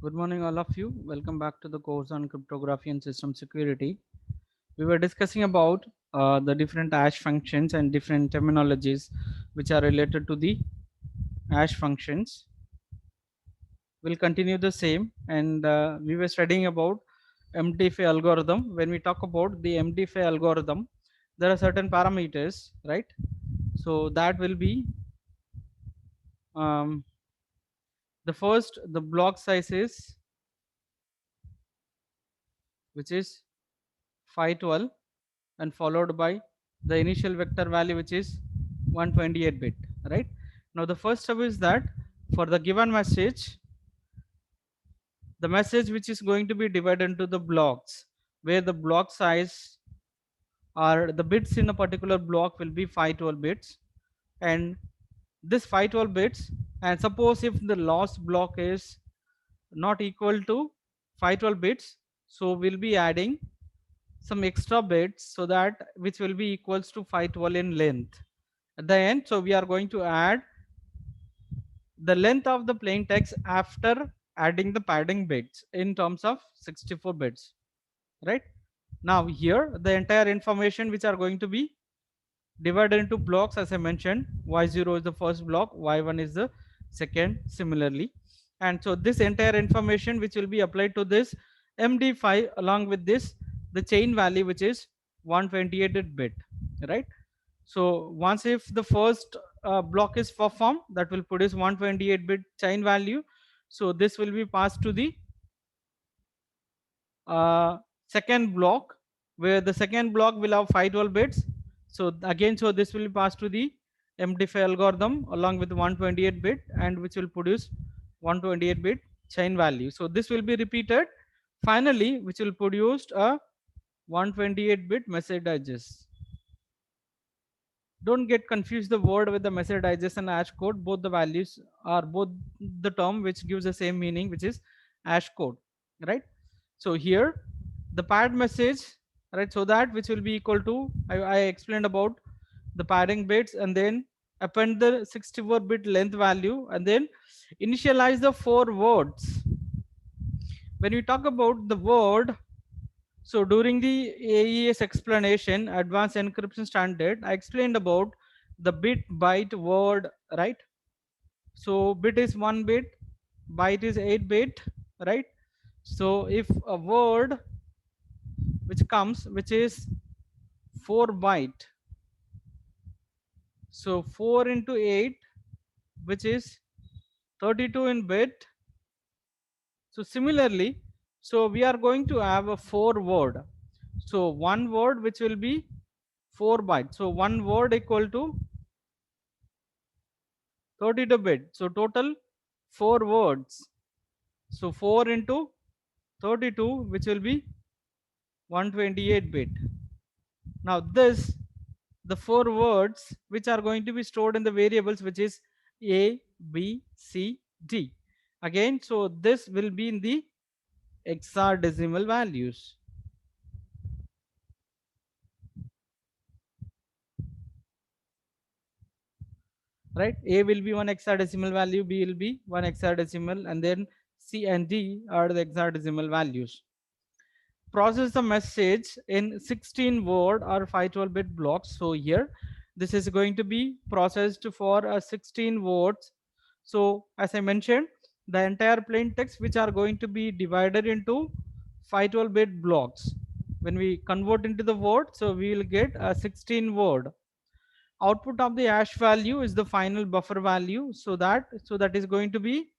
Good morning, all of you. Welcome back to the course on cryptography and system security. We were discussing about the different hash functions and different terminologies which are related to the hash functions. We'll continue the same, and we were studying about MD5 algorithm. When we talk about the MD5 algorithm, there are certain parameters, right? So that will be um, the block size is, which is 512, and followed by the initial vector value, which is 128 bit, right? Now the first step is that for the given message, the message which is going to be divided into the blocks, where the block size or the bits in a particular block will be 512 bits, and this 512 bits, and suppose if the last block is not equal to 512 bits, so we'll be adding some extra bits, so that which will be equals to 512 in length at the end. So we are going to add the length of the plain text after adding the padding bits in terms of 64 bits, right? Now here the entire information which are going to be divided into blocks, as I mentioned, y0 is the first block, y1 is the second, similarly. And so this entire information which will be applied to this MD5 along with this the chain value, which is 128 bit, right? So once if the first block is performed, that will produce 128 bit chain value. So this will be passed to the uh, second block, where the second block will have 512 bits. So again, so this will be passed to the MD5 algorithm along with 128 bit, and which will produce 128 bit chain value. So this will be repeated finally, which will produce a 128 bit message digest. Don't get confused the word with the message digest and hash code. Both the values are both the term which gives the same meaning, which is hash code, right? So here the paired message, right? So that which will be equal to, I explained about the padding bits, and then append the 64-bit length value, and then initialize the 4 words. When we talk about the word, so during the AES explanation, advanced encryption standard, I explained about the bit byte word, right? So bit is 1 bit, byte is 8 bit, right? So if a word which comes, which is 4 byte, so 4 into 8, which is 32 in bit. So similarly, so we are going to have a 4 word. So one word which will be 4 bytes. So one word equal to 32 bit. So total 4 words. So 4 into 32, which will be 128 bit. Now this, the 4 words which are going to be stored in the variables, which is A, B, C, D. Again, so this will be in the hexadecimal values. Right? A will be one hexadecimal value, B will be one hexadecimal, and then C and D are the hexadecimal values. Process the message in 16 word or 512 bit blocks. So here this is going to be processed for 16 words. So as I mentioned, the entire plain text which are going to be divided into 512 bit blocks. When we convert into the word, so we will get a 16 word. Output of the hash value is the final buffer value. So that is going to be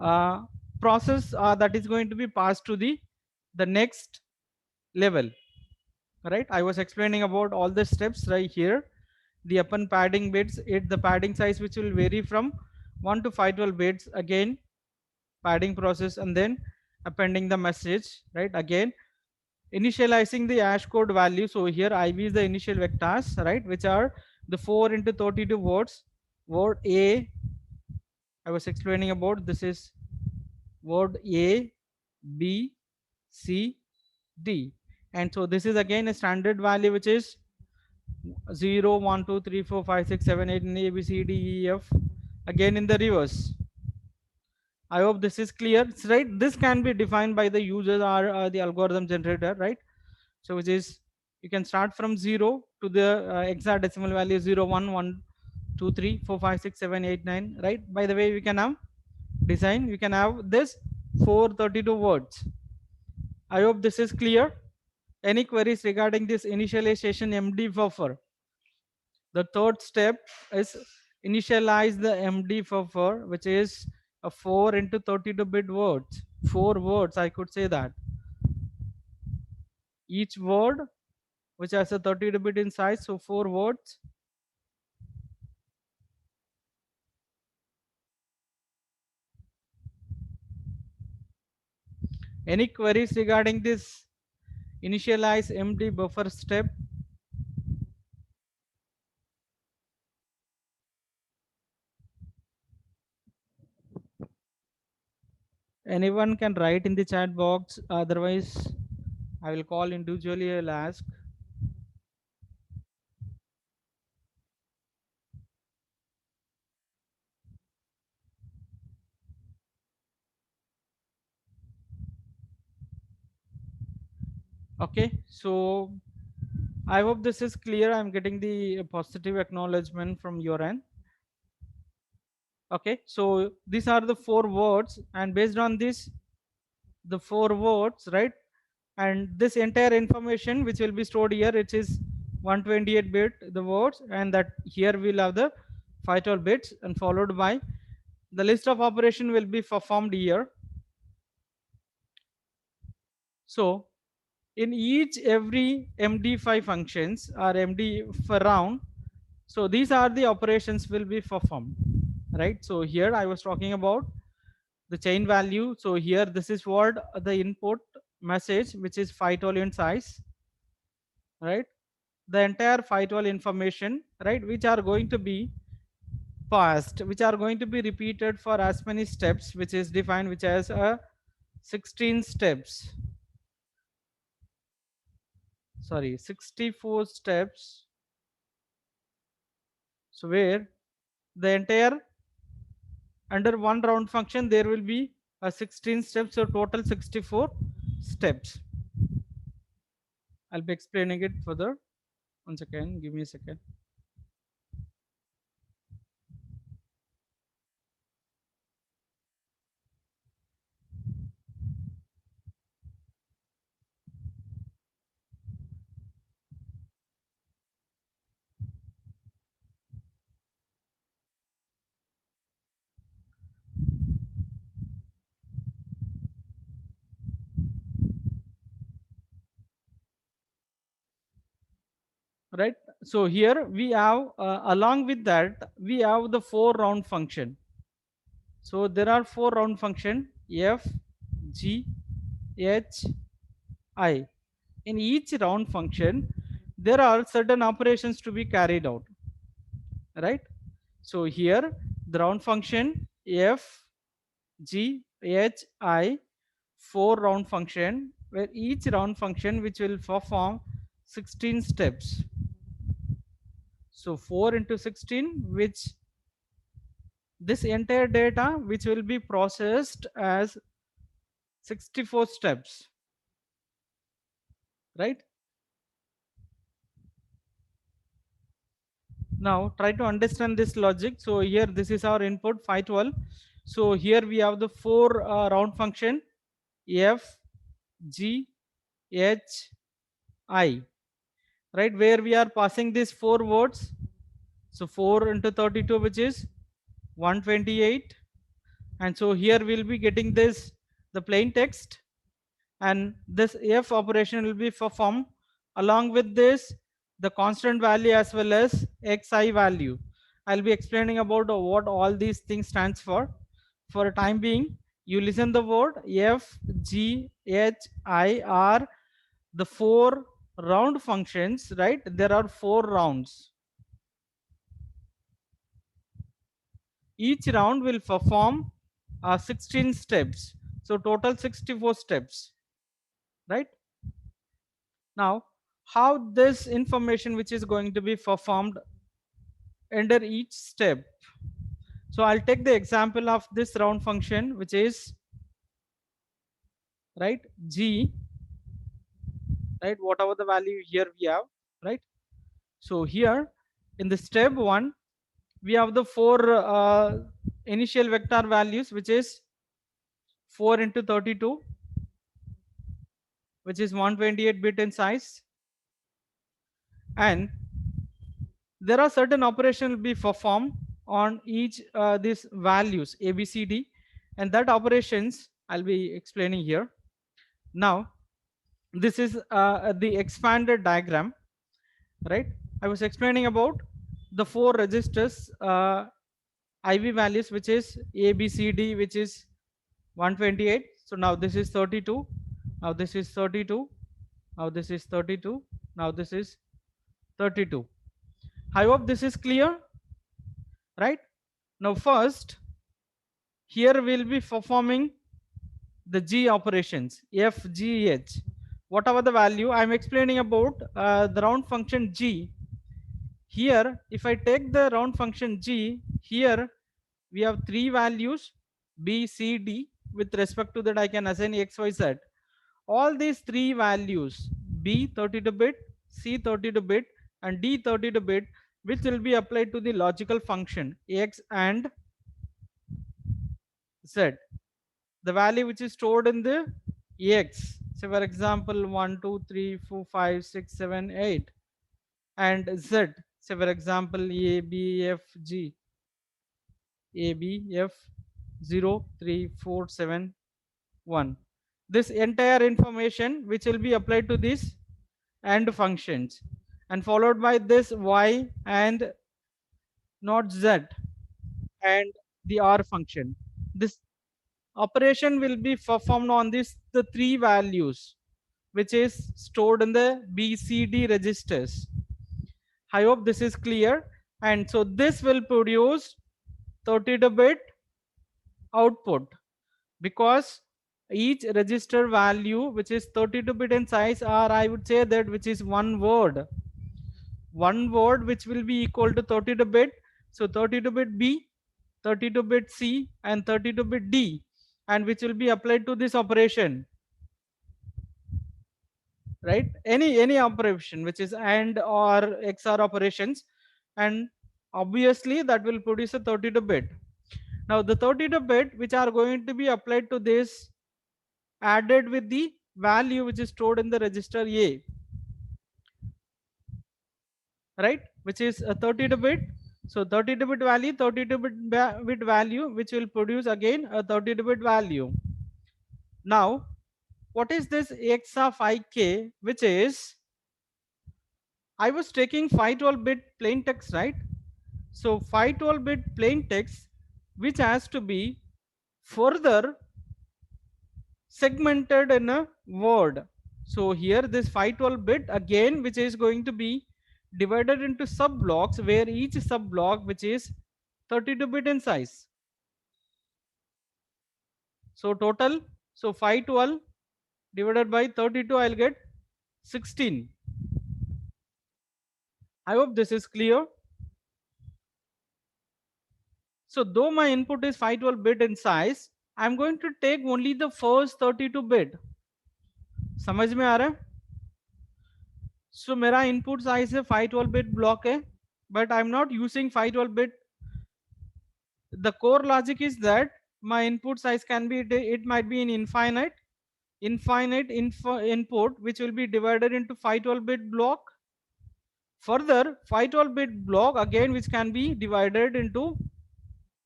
uh, process that is going to be passed to the next level, right? I was explaining about all the steps right here. The upon padding bits, the padding size which will vary from 1 to 512 bits, again padding process, and then appending the message, right? Again initializing the hash code value. So here IV is the initial vectors, right, which are the 4 into 32 words. Word A, I was explaining about, this is word A, B, C, D. And so this is again a standard value, which is 0, 1, 2, 3, 4, 5, 6, 7, 8 in A, B, C, D, E, F. Again in the reverse. I hope this is clear. It's right. This can be defined by the user or the algorithm generator, right? So which is, you can start from 0 to the exact decimal value 0, 1, 1, 2, 3, 4, 5, 6, 7, 8, 9, right? By the way, we can have design, we can have this 432 words. I hope this is clear. Any queries regarding this initialization MD buffer? The third step is initialize the MD buffer, which is a 4 into 32-bit words. 4 words, I could say that. Each word which has a 32-bit in size, so 4 words. Any queries regarding this initialize MD buffer step? Anyone can write in the chat box, otherwise I will call individually, I'll ask. Okay, so I hope this is clear. I'm getting the positive acknowledgement from your end. Okay, so these are the 4 words, and based on this, the 4 words, right? And this entire information which will be stored here, it is 128-bit the words, and that here we'll have the 512 bits, and followed by the list of operation will be performed here. So in each every MD5 functions or MD for round, so these are the operations will be performed, right? So here I was talking about the chain value. So here this is what the input message, which is 512 in size, right? The entire 512 information, right, which are going to be passed, which are going to be repeated for as many steps, which is defined, which has a 16 steps, sorry, 64 steps. So where the entire under one round function there will be a 16 steps, so total 64 steps. I'll be explaining it further. One second, give me a second. Right, so here we have along with that we have the 4 round function. So there are 4 round function f, g, h, I. In each round function there are certain operations to be carried out, right? So here the round function f, g, h, I, 4 round function, where each round function which will perform 16 steps. So 4 into 16, which this entire data which will be processed as 64 steps, right? Now try to understand this logic. So here this is our input 512. So here we have the 4 round function f, g, h, I, right, where we are passing these 4 words. So 4 into 32, which is 128, and so here we'll be getting this the plain text, and this f operation will be performed. Along with this, the constant value as well as xi value. I'll be explaining about what all these things stands for. For a time being, you listen the word f, g, h, I are the 4 round functions, right? There are 4 rounds. Each round will perform 16 steps, so total 64 steps, right? Now how this information which is going to be performed under each step. So I'll take the example of this round function, which is right g, right, whatever the value here we have, right. So here in the step 1 we have the four initial vector values, which is 4 into 32, which is 128-bit in size, and there are certain operations will be performed on each these values a b c d, and that operations I'll be explaining here. Now this is the expanded diagram, right. I was explaining about the four registers IV values, which is a b c d, which is 128. So now this is 32, now this is 32, now this is 32, now this is 32. I hope this is clear, right. Now first here we'll be performing the g operations f g h, whatever the value I'm explaining about the round function g. Here if I take the round function g, here we have three values b c d. With respect to that I can assign x y z. All these three values b 32-bit, c 32-bit, and d 32-bit, which will be applied to the logical function x and z, the value which is stored in the x. So for example 1 2 3 4 5 6 7 8, and z, say for example a b f g, a b f 0 3 4 7 1. This entire information which will be applied to these AND functions, and followed by this y and not z and the OR function. This operation will be performed on this the three values which is stored in the BCD registers. I hope this is clear. And so this will produce 32-bit output, because each register value which is 32-bit in size, or I would say that which is one word which will be equal to 32-bit. So 32-bit b, 32-bit c, and 32-bit d, and which will be applied to this operation, right. Any operation which is AND or XOR operations, and obviously that will produce a 32-bit. Now the 32-bit which are going to be applied to this, added with the value which is stored in the register a, right, which is a 32-bit. So 32-bit value, 32-bit value, which will produce again a 32-bit value. Now what is this x of ik, which is, I was taking 512-bit plain text, right. So 512-bit plain text which has to be further segmented in a word. So here this 512-bit again, which is going to be divided into sub blocks, where each sub block which is 32-bit in size. So total, so 512 divided by 32, I'll get 16. I hope this is clear. So though my input is 512-bit in size, I'm going to take only the first 32-bit. समझ में आ रहा है? So मेरा input size है 512-bit block है, but I'm not using 512-bit. The core logic is that my input size can be, it might be in infinite input, which will be divided into 512-bit block. Further 512-bit block again, which can be divided into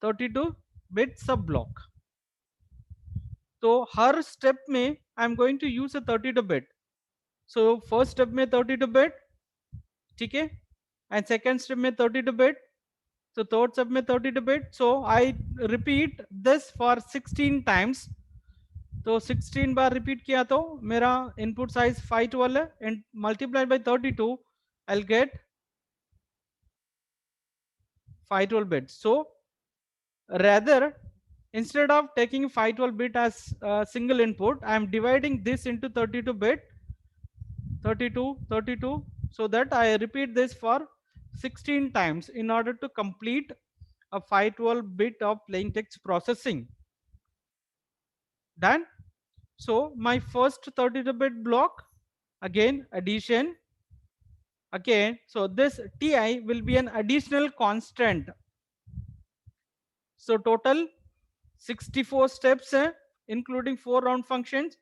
32-bit sub block. तो हर step में I am going to use a 32-bit. So first step में 32-bit, ठीक है, and second step में 32-bit, तो third step में 32-bit. So I repeat this for 16 times. तो 16 बार रिपीट किया तो मेरा इनपुट साइज 512 है, and multiplied by 32 I will get 512-bit. So rather, instead of taking 512-bit as a single input, I am dividing this into 32-bit, 32, 32, so that I repeat this for 16 times in order to complete a 512 bit of plain text processing. Done. So my first 32-bit block, again addition, again, so this ti will be an additional constant. So total 64 steps, including 4 round functions.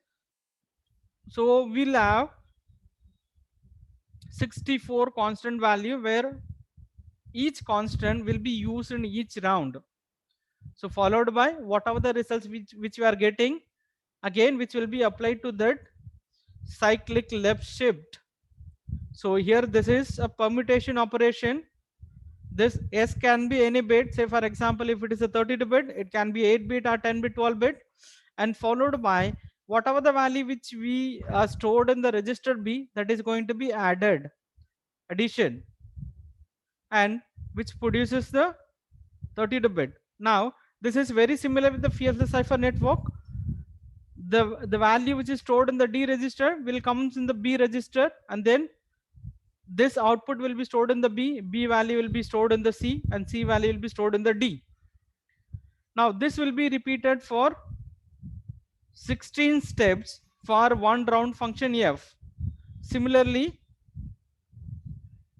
So we'll have 64 constant value where each constant will be used in each round. So followed by whatever the results which we are getting, again which will be applied to that cyclic left shift. So here this is a permutation operation. This s can be any bit. Say for example, if it is a 32-bit, it can be 8-bit or 10-bit, 12-bit, and followed by whatever the value which we stored in the register B, that is going to be added, addition, and which produces the 32-bit. Now this is very similar with the FSA cipher network. The value which is stored in the D register will comes in the B register, and then this output will be stored in the B value will be stored in the C, and C value will be stored in the D. Now this will be repeated for 16 steps for one round function f. Similarly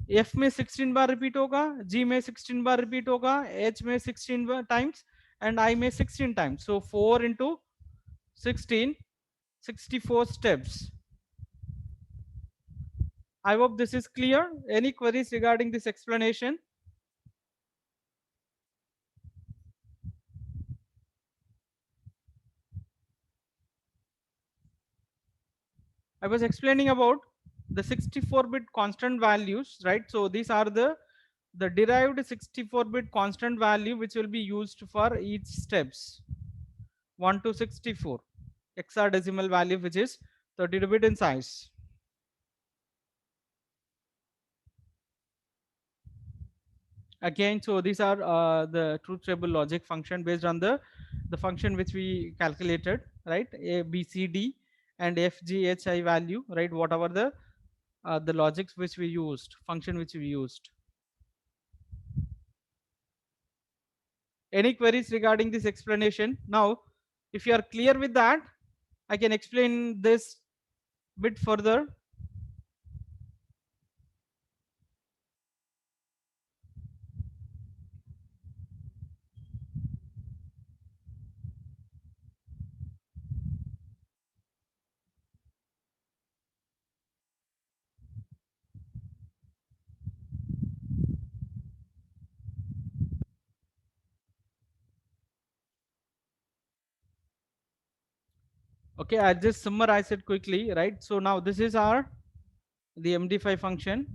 f में 16 बार repeat होगा, g में 16 बार repeat होगा, h में 16 times, and I में 16 times. So 4 into 16, 64 steps. I hope this is clear. Any queries regarding this explanation? I was explaining about the 64-bit constant values, right? So these are the derived 64-bit constant value which will be used for each steps 1 to 64 hexadecimal value, which is 32-bit in size. Again, so these are the truth table logic function based on the function which we calculated, right? A, B, C, D, and F, G, H, I value, right? Whatever the logics which we used, function which we used. Any queries regarding this explanation? Now, if you are clear with that, I can explain this bit further. Okay, I just summarize it quickly, right? So now this is our the MD5 function,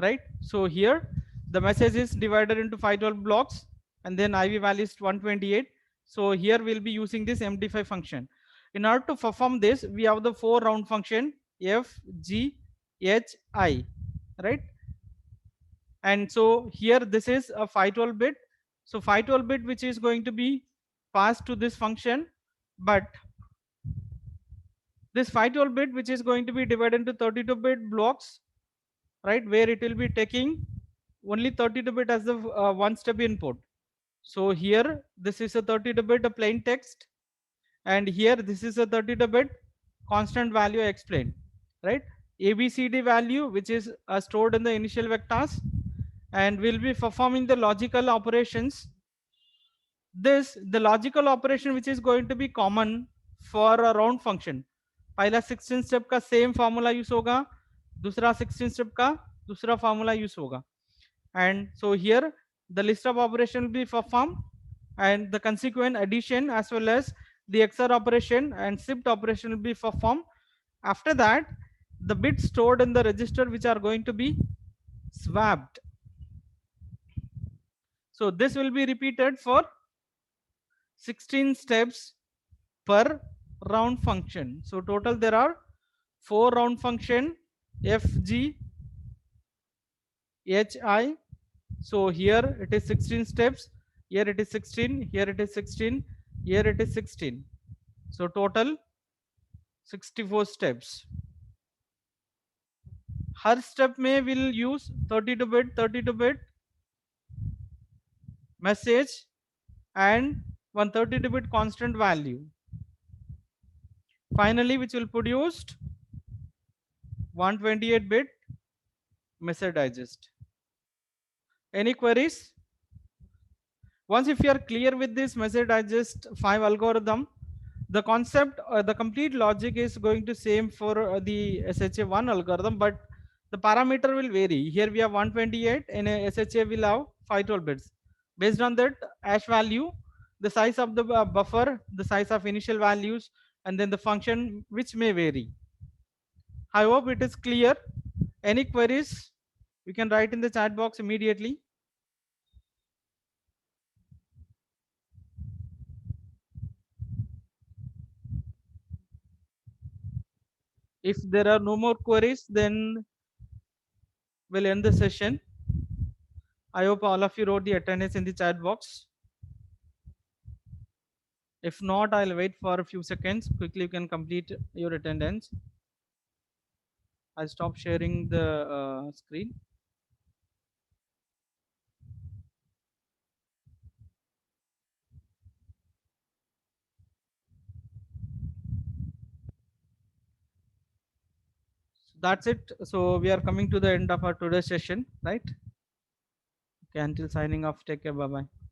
right? So here the message is divided into 512 blocks, and then IV value is 128. So here we'll be using this MD5 function. In order to perform this, we have the 4 round function F, G, H, I, right? And so here this is a 512 bit. So 512 bit which is going to be passed to this function, but this 512 bit which is going to be divided into 32-bit blocks, right, where it will be taking only 32-bit as the one step input. So here this is a 32-bit plain text, and here this is a 32-bit constant value I explained, right? ABCD value which is stored in the initial vectors, and we'll be performing the logical operations. This the logical operation which is going to be common for a round function. पहला 16 step का same formula use होगा, दूसरा 16 step का दूसरा formula use होगा. And so here the list of operation will be performed, and the consequent addition as well as the XOR operation and shift operation will be performed. After that, the bits stored in the register which are going to be swapped. So this will be repeated for 16 steps per round function. So total there are 4 round function F, G, H, I. So here it is 16 steps, here it is 16, here it is 16, here it is 16. So total 64 steps. Her step में will use 32-bit, 32-bit, message and 132-bit constant value. Finally, which will produce 128-bit message digest. Any queries? Once if you are clear with this message digest 5 algorithm, the concept, the complete logic is going to same for the SHA1 algorithm, but the parameter will vary. Here we have 128 and a SHA will have 512 bits. Based on that hash value, the size of the buffer, the size of initial values, and then the function which may vary. I hope it is clear. Any queries? You can write in the chat box immediately. If there are no more queries, then we'll end the session. I hope all of you wrote the attendance in the chat box. If not, I'll wait for a few seconds. Quickly, you can complete your attendance. I'll stop sharing the screen. So that's it. So we are coming to the end of our today's session, right? Okay, until signing off, take care. Bye bye.